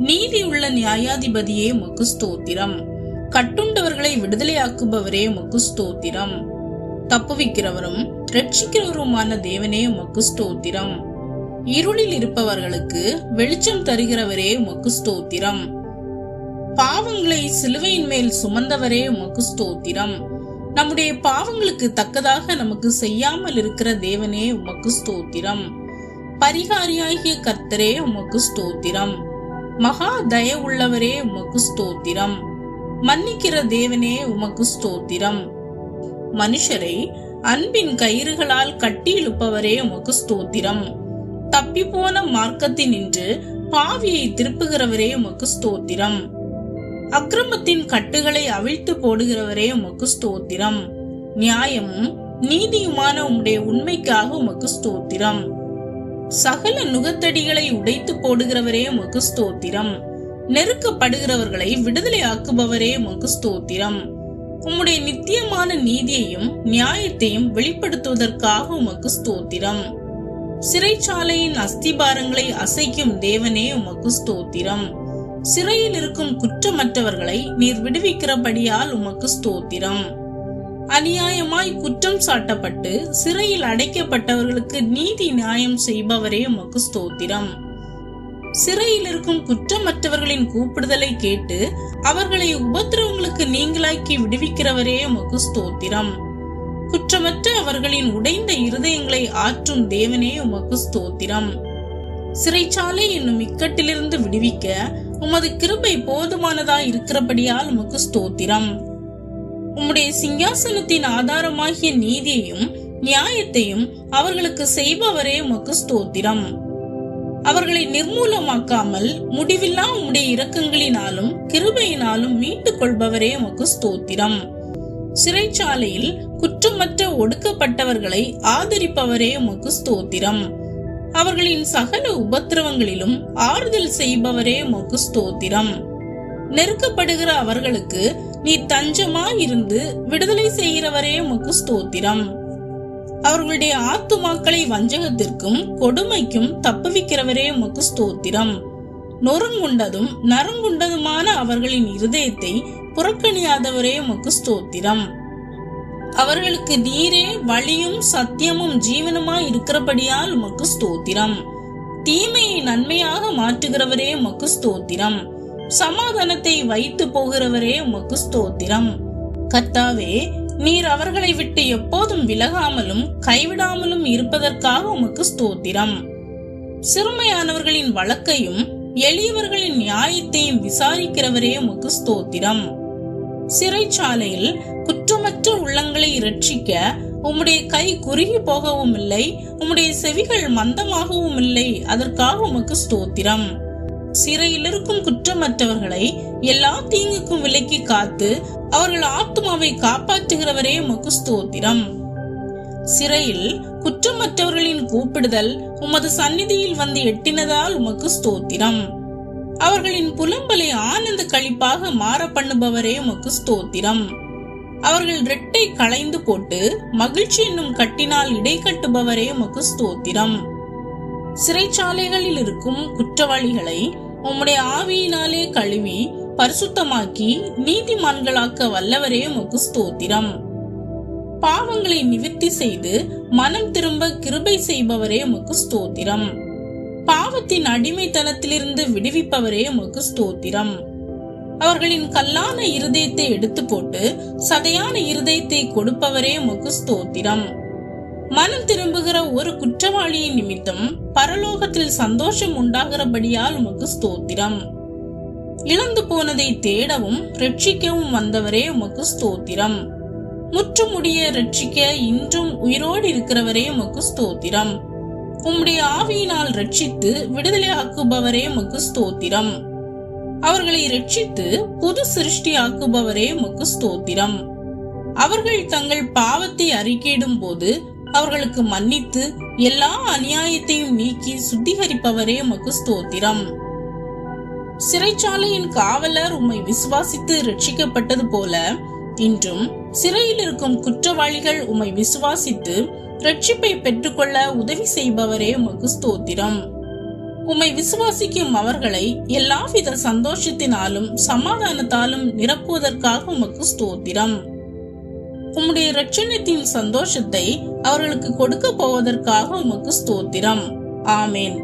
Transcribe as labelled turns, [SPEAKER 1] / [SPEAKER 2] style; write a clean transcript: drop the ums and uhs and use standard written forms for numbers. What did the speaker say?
[SPEAKER 1] நீதியுள்ள நியாயாதிபதியே உமக்கு ஸ்தோத்திரம். கட்டுண்டவர்களை விடுதலையாக்குபவரே உமக்கு ஸ்தோத்திரம். தப்புவிக்கிறவரும் ரட்சிக்கிறவருமான தேவனே உமக்கு ஸ்தோத்திரம். இருளில் இருப்பவர்களுக்கு வெளிச்சம் தருகிறவரே உமக்கு ஸ்தோத்திரம். பாவங்களை சிலுவையின் மேல் சுமந்தவரே உமக்கு ஸ்தோத்திரம். நம்முடைய பாவங்களுக்கு தக்கதாக நமக்கு செய்யாமல் இருக்கிற தேவனே உமக்கு ஸ்தோத்திரம். பரிகாரியாகிய கர்த்தரே உமக்கு ஸ்தோத்திரம். மகா தயவுள்ளவரே உமக்கு ஸ்தோத்திரம். மன்னிக்கிற தேவனே உமக்கு ஸ்தோத்திரம். மனுஷரை அன்பின் கயிறுகளால் கட்டி இழுப்பவரே உமக்கு ஸ்தோத்திரம். தப்பிப்போன மார்க்கத்தினின்று பாவியை திருப்புகிறவரே உமக்கு ஸ்தோத்திரம். அக்கிரமத்தின் கட்டுகளை அவிழ்த்து போடுகிறவரே உமக்கு ஸ்தோத்திரம். நியாயமும் நீதியுமான உம்முடைய உண்மைக்காக உமக்கு ஸ்தோத்திரம். சகல நுகத்தடிகளை உடைத்து போடுகிறவரே உமக்கு ஸ்தோத்திரம். நெருக்கப்படுகிறவர்களை விடுதலை ஆக்குபவரே உமக்கு ஸ்தோத்திரம். உம்முடைய நித்தியமான நீதியையும் நியாயத்தையும் வெளிப்படுத்துவதற்காக உமக்கு ஸ்தோத்திரம். சிறைச்சாலையின் அஸ்திபாரங்களை அசைக்கும் தேவனே உமக்கு ஸ்தோத்திரம். சிறையில் இருக்கும் குற்றமற்றவர்களை நீர் விடுவிக்கிறபடியால் உமக்கு ஸ்தோத்திரம். அநியாயமாய் குற்றம் சாட்டப்பட்டு சிறையில் அடைக்கப்பட்டவர்களுக்கு நீதி நியாயம் செய்பவரே உமக்கு ஸ்தோத்திரம். சிறையில் இருக்கும் குற்றமற்றவர்களின் கூப்பிடுதலை கேட்டு அவர்களை உபத்திரவங்களுக்கு நீங்களாக்கி விடுவிக்கிறவரே உமக்கு ஸ்தோத்திரம். குற்றமற்ற அவர்களின் உடைந்த இருதயங்களை ஆற்றும் தேவனே உமக்கு ஸ்தோத்திரம். சிறைச்சாலை என்னும் இக்கட்டிலிருந்து விடுவிக்க உமது கிருபை போதுமானதாய் இருக்கிறபடியால் உமக்கு ஸ்தோத்திரம். உம்முடைய சிங்காசனத்தின் ஆதாரமாகிய நீதியையும் நியாயத்தையும் அவர்களுக்கு செய்பவரே உமக்கு ஸ்தோத்திரம். அவர்களை நிர்மூலமாக்காமல் முடிவில்லா உம்முடைய இரக்கங்களினாலும் கிருபையினாலும் மீட்டுக் கொள்பவரே உமக்கு ஸ்தோத்திரம். சிறைச்சாலையில் குற்றமற்ற ஒடுக்கப்பட்டவர்களை ஆதரிப்பவரே உமக்கு ஸ்தோத்திரம். அவர்களின் சகல உபத்திரவங்களிலும் ஆறுதல் செய்பவரே உமக்கு ஸ்தோத்திரம். நெருக்கப்படுகிற அவர்களுக்கு நீ தஞ்சமாயிருந்து விடுதலை செய்கிறவரே உமக்கு ஸ்தோத்திரம். அவர்களுடைய ஆத்துமாக்களை வஞ்சகத்திற்கும் கொடுமைக்கும் தப்புவிக்கிறவரே உமக்கு ஸ்தோத்திரம். நொறுங்குண்டதும் நறுங்குண்டதுமான அவர்களின் இருதயத்தை புறக்கணியாதவரே உமக்கு ஸ்தோத்திரம். அவர்களுக்கு நீரே வழியும் சத்தியமும் ஜீவனுமாய் இருக்கிறபடியால் உமக்கு ஸ்தோத்திரம். தீமையை நன்மையாக மாற்றுகிறவரே உமக்கு ஸ்தோத்திரம். சமாதானத்தை வைத்து போகிறவரே உமக்கு ஸ்தோத்திரம். கர்த்தாவே, நீர் அவர்களை விட்டு எப்போதும் விலகாமலும் கைவிடாமலும் இருப்பதற்காக உமக்கு ஸ்தோத்திரம். சிறுமையானவர்களின் வழக்கையும் எளியவர்களின் நியாயத்தையும் விசாரிக்கிறவரே உமக்கு ஸ்தோத்திரம். சிறைச்சாலையில் குற்றமற்ற உள்ளங்களை இரட்சிக்க உம்முடைய கை குறுகி போகவும் இல்லை, உம்முடைய செவிகள் மந்தமாகவும் இல்லை. அதற்காக உமக்கு ஸ்தோத்திரம். சிறையில் இருக்கும் குற்றமற்றவர்களை எல்லா தீங்குக்கும் விலக்கி காத்து அவர்கள் ஆத்துமாவை காப்பாற்றுகிறவரே உமக்கு ஸ்தோத்திரம். சிறையில் குற்றமற்றவர்களின் கூப்பிடுதல் உமது சந்நிதியில் வந்து எட்டினதால் உமக்கு ஸ்தோத்திரம். அவர்களின் புலம்பலை ஆனந்த களிப்பாக மாற பண்ணுபவரே உமக்கு ஸ்தோத்திரம். அவர்கள் ரெட்டை களைந்து போட்டு மகிழ்ச்சி என்னும் கட்டினால் இடை கட்டுபவரே உமக்கு ஸ்தோத்திரம். சிறைச்சாலைகளில் இருக்கும் குற்றவாளிகளை உம்முடைய ஆவியினாலே கழுவி பரிசுத்தமாக்கி நீதிமான்களாக்க வல்லவரே உமக்கு ஸ்தோத்திரம். பாவங்களை நிவர்த்தி செய்து மனம் திரும்ப கிருபை செய்பவரே உமக்கு ஸ்தோத்திரம். பாவத்தின் அடிமைத்தனத்திலிருந்து விடுவிப்பவரே உமக்கு ஸ்தோத்திரம். அவர்களின் கல்லான இருதயத்தை எடுத்து போட்டு சதையான இருதயத்தை கொடுப்பவரே உமக்கு ஸ்தோத்திரம். மனம் திரும்புகிற ஒரு குற்றவாளியின் நிமித்தம் பரலோகத்தில் சந்தோஷம் உண்டாகிறபடியால் உமக்கு ஸ்தோத்திரம். இழந்து போனதை தேடவும் ரட்சிக்கவும் வந்தவரே உமக்கு ஸ்தோத்திரம். முற்றுமுடிய ரட்சிக்க இன்றும் உயிரோடு இருக்கிறவரே உமக்கு ஸ்தோத்திரம். உம்முடைய ஆவியினால் ரட்சித்து விடுதலை ஆக்குபவரே உமக்கு ஸ்தோத்திரம். அவர்களை ரட்சித்து புது சிருஷ்டி ஆக்குபவரே உமக்கு ஸ்தோத்திரம். அவர்கள் தங்கள் பாவத்தை அறிக்கையிடும் போது அவர்களுக்கு மன்னித்து எல்லா அநியாயத்தையும் நீக்கி சுத்திகரிப்பவரே உமக்கு ஸ்தோத்திரம். சிறைச்சாலையின் காவலர் உம்மை விசுவாசித்து ரட்சிக்கப்பட்டது போல இன்றும் சிறையில் இருக்கும் குற்றவாளிகள் உம்மை விசுவாசித்து ரட்சிப்பை பெற்றுக்கொள்ள உதவி செய்பவரே உமக்கு ஸ்தோத்திரம். உம்மை விசுவாசிக்கும் அவர்களை எல்லாவித சந்தோஷத்தினாலும் சமாதானத்தாலும் நிரப்புவதற்காக உமக்கு ஸ்தோத்திரம். உம்முடைய இரட்சணியத்தின் சந்தோஷத்தை அவர்களுக்கு கொடுக்க போவதற்காக உமக்கு ஸ்தோத்திரம். ஆமேன்.